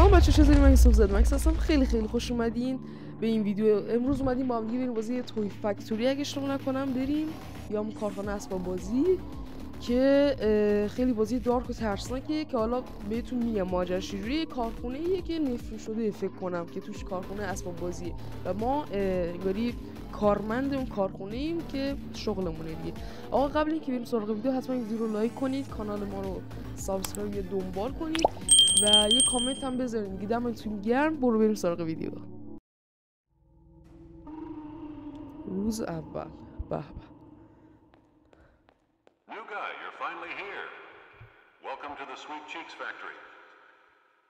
سلام بچه، چطوری؟ من یوسف زد مکس هستم. خیلی خوش اومدین به این ویدیو. امروز اومدیم با هم دیگه بریم بازی توی فکتوری اگه اشتباه نکنم بریم، یا هم کارخانه اسباب بازی که خیلی بازی دارک و ترسناکه که حالا بهتون میگم ماجراش چجوریه. کارخونه ایه که نفرین شده فکر کنم که توش کارخونه اسباب بازیه و ما انگاری کارمند اون کارخونه ایم که شغلمونه دیگه. آقا قبل اینکه بریم سراغ ویدیو حتما این ویدیو رو لایک کنید، کانال ما رو سابسکرایب یا دنبال کنید و یه کامنت هم بذارین دیگه. دمتون گرم. برو بریم سراغ ویدیو. روز اول. به به. New guy, you're finally here. Welcome to the Sweet Cheeks factory.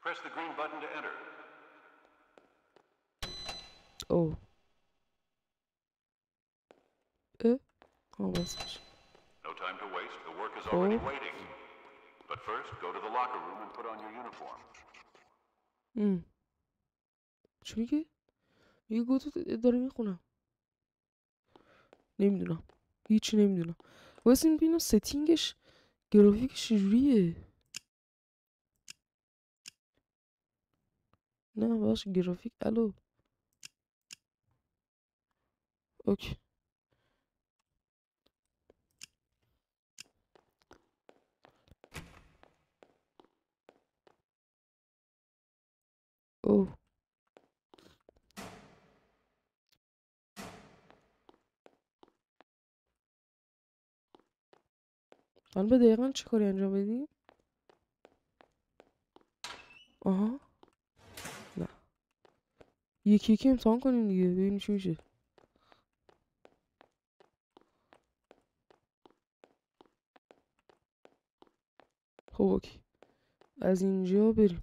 Press the green button to enter. اوه بس باشه. No time to waste. The work is already waiting. But first, go to the locker room and put on your uniform. چی میگه؟ میگه گوتو داره میخونم. نمیدونم، هیچی نمیدونم. واسه این ببینم ستینگش گرافیکش چجوریه. نه باش گرافیک الو اوکی. اوه حالا به دقیقا چه کاری انجام بدیم؟ آها نه، یکی یکی امتحان کنیم دیگه ببینیم چی میشه. خب اوکی، از اینجا بریم.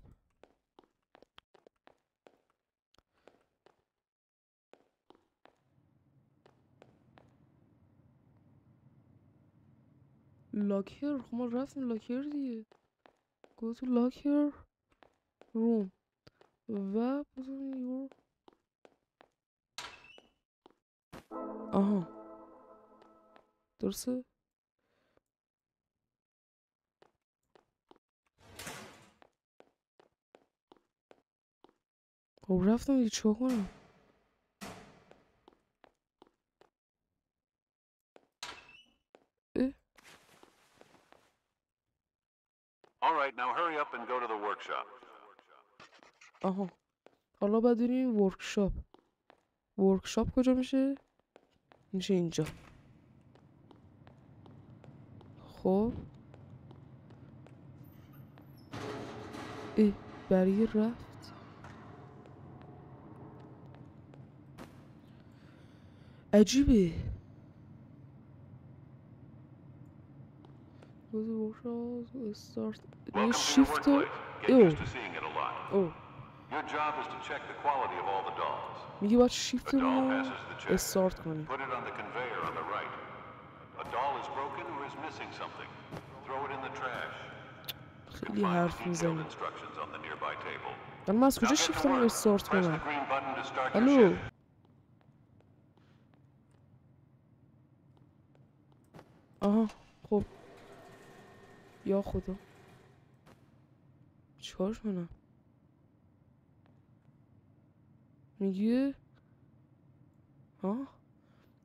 لاکر. خب ما رفتیم لاکر دیگه. go to locker room و بزنیم یور. آها درسته. خب رفتم دیگه چیکار کنم؟ All right, now hurry up and go to the workshop. آها حالا باید بریم ورکشاپ. ورکشاپ کجا میشه؟ میشه اینجا. خب برای رفت عجیبه. استارت یه شیفت. میگه باید شیفتمون رو استارت کنیم. خیلی حرف میزنی. من از کجا شیفتمون رو استارت کنم؟ الو آها خب یا خدا چیکارش کنم؟ میگه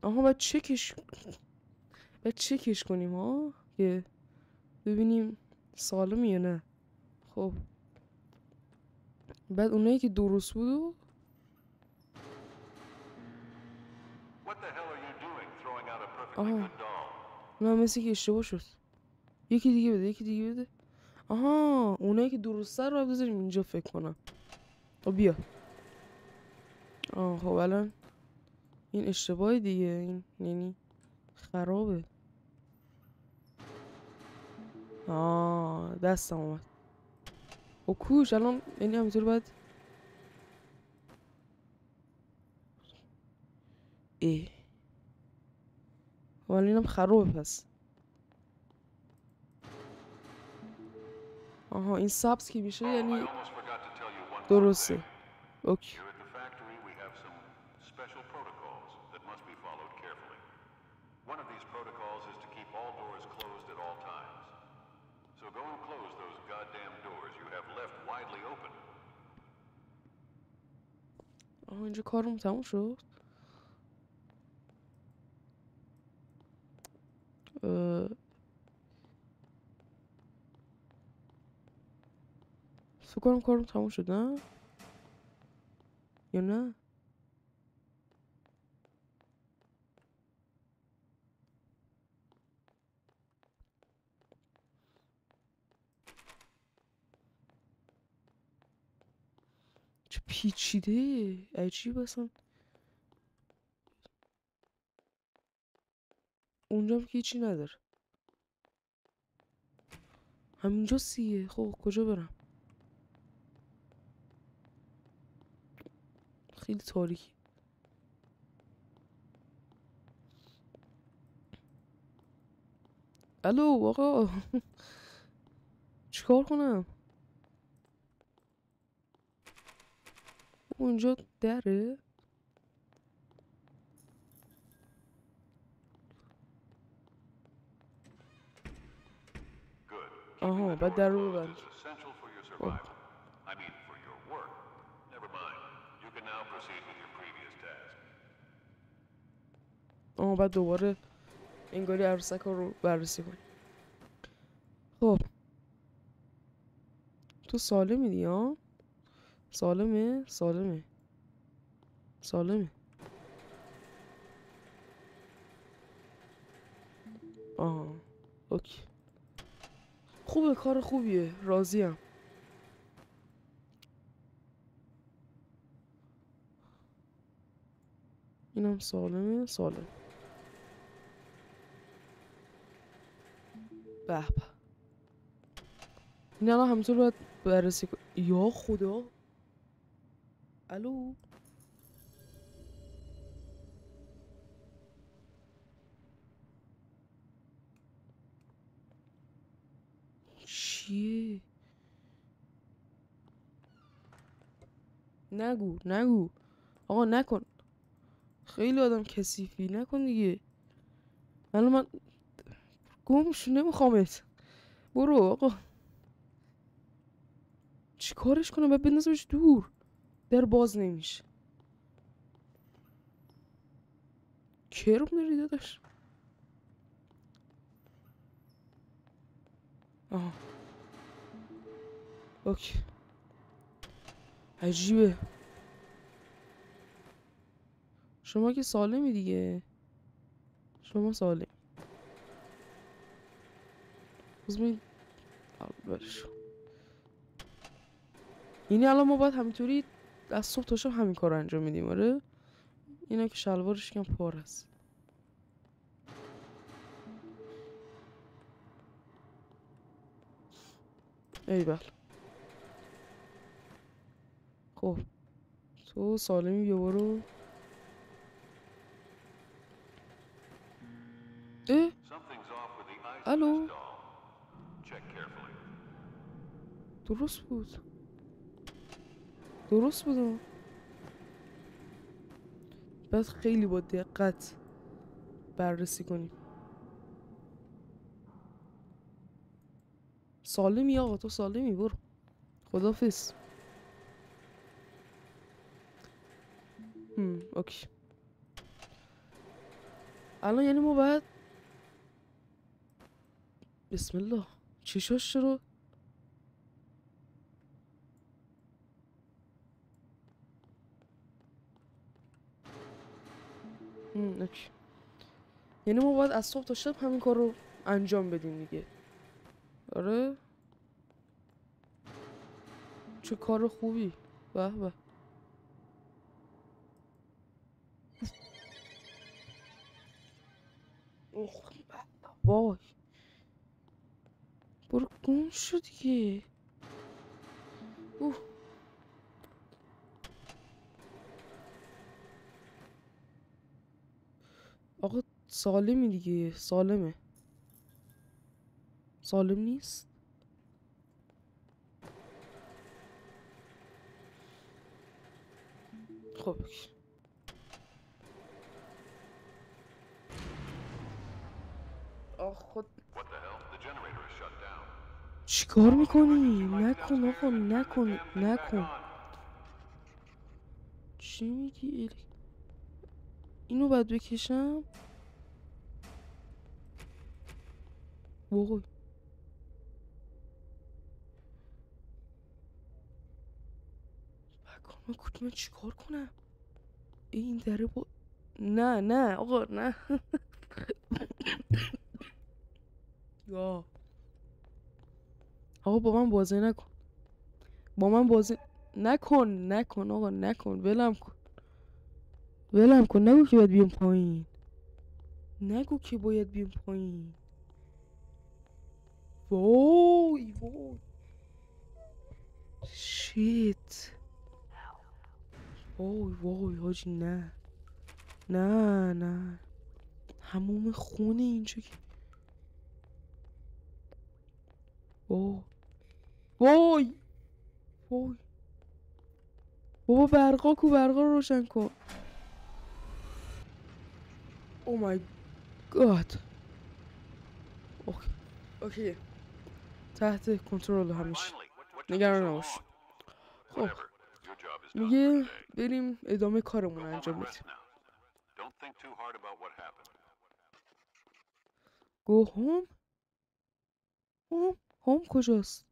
آها باید چکش کنیم ها که ببینیم سالمی یا نه. خب بعد اونایی که درست بود نه مثل که اشتباه شد. یکی دیگه بده. آها اونایی که درسته رو بذاریم اینجا فکر کنم. خب بیا. خب الان این اشتباه دیگه، این یعنی خرابه. دستم اومد. و کوش الان یعنی همینطور باید ولی اینم خرابه پس. آها این سبز که میشه یعنی درسته. اوکی. One of these protocols is to keep all doors closed at all times. So go and close those goddamn doors you have left widely open. آها اینجا کارم تموم شد. فکر کنم کارم تموم شد نه یا نه؟ چه پیچیده عجیب اصلا. اونجا هم که هیچی نداره. همینجا سیه. خب کجا برم؟ خیلی تاریکی. الو آقا چیکار کنم؟ اونجا دره؟ آها بعد در رو ببند. آها بعد دوباره انگاری عروسک ها رو بررسی کنی. خب تو سالمی دی ها؟ سالمه؟ سالمه سالمه. آها اوکی خوبه، کار خوبیه، راضیم. اینم سالمه. سالم. به به. این الان همینطور باید بررسی کن. یا خدا. الو چیه؟ نگو نگو آقا نکن. خیلی آدم کثیفی، نکن دیگه. الان من گمشو نمیخوامت. برو آقا. چی کارش کنم؟ باید بندازمش دور. در باز نمیشه. کرم داری داداش؟ آها اوکی عجیبه. شما که سالمی دیگه. شما سالم. بزمین برش. یعنی الان ما باید همینطوری از صبح تا شب همین کار رو انجام میدیم. آره اینا که شلوارش کم پار هست. ای بله. خب تو سالمی بیا برو. اه الو درست بود. درست بود. باید خیلی با دقت بررسی کنیم. سالمی آقا، تو سالمی، برو. خداحافظ. اوکی. الان یعنی ما باید بسم الله چشاش چرا اوکی. یعنی ما باید از صبح تا شب همین کار رو انجام بدیم دیگه. آره چه کار خوبی. به به. وای برو گم شو دیگه. آقا سالمی دیگه. سالمه. سالم نیست. خب آخ خود چی کار میکنی؟ نکن آقا نکن نکن. چی میگی؟ اینو باید بکشم؟ وای بکنم کدوم چیکار کنم؟ این دره با نه آقا نه یا آقا با من بازی نکن، با من بازی نکن آقا نکن، ولم کن نگو که باید بیام پایین، نگو که باید بیام پایین. وای شیت وای حاجی نه هموم خونه اینجا که وای بابا برقا رو روشن کن. او مای گاد. اوکی تحت کنترل همیشه، نگران نباش. خب میگه بریم ادامه کارمون انجام بدیم. گو هوم کجاست؟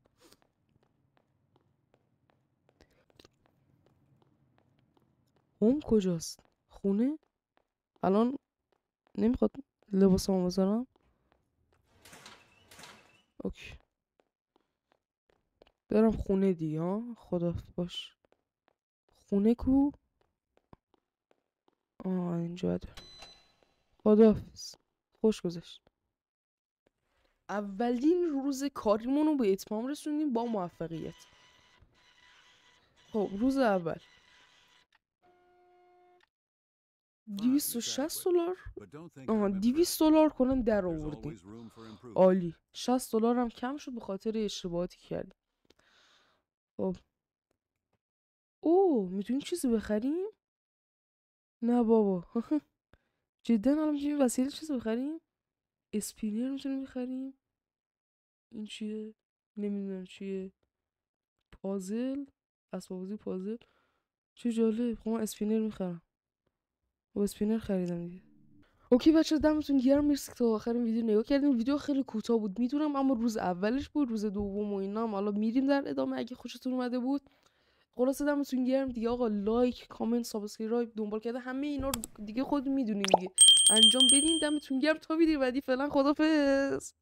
هوم کجاست؟ خونه؟ الان نمیخواد لباسامو بذارم. اوکی برم خونه دیگه. ها خدا باش. خونه کو؟ اینجا ده. خداحافظ. خوش گذشت. اولین روز کاریمون رو به اتمام رسوندیم با موفقیت. خب روز اول $260. $200 کنن در آوردیم. عالی. $60 هم کم شد به خاطر اشتباهاتی که کردیم. خب میتونیم چیزی بخریم؟ نه بابا جدا الان میتونیم وسیله چیزی بخریم؟ اسپینر میتونیم بخریم. این چیه؟ نمیدونم چیه. پازل، اسباب بازی پازل. چه جالب. خب من اسپینر میخرم. خب اسپینر خریدم دیگه. اوکی بچه دمتون گرم، مرسی که تا آخر ویدیو نگاه کردین. ویدیو خیلی کوتاه بود میدونم، اما روز اولش بود. روز دوم و اینا هم حالا میریم در ادامه اگه خوشتون اومده بود. خلاصه دمتون گرم دیگه آقا. لایک، کامنت، سابسکرایب، دنبال کرده همه اینا رو دیگه خود میدونین دیگه انجام بدین. دمتون گرم تا ویدیو بعدی. فعلا خدافظ.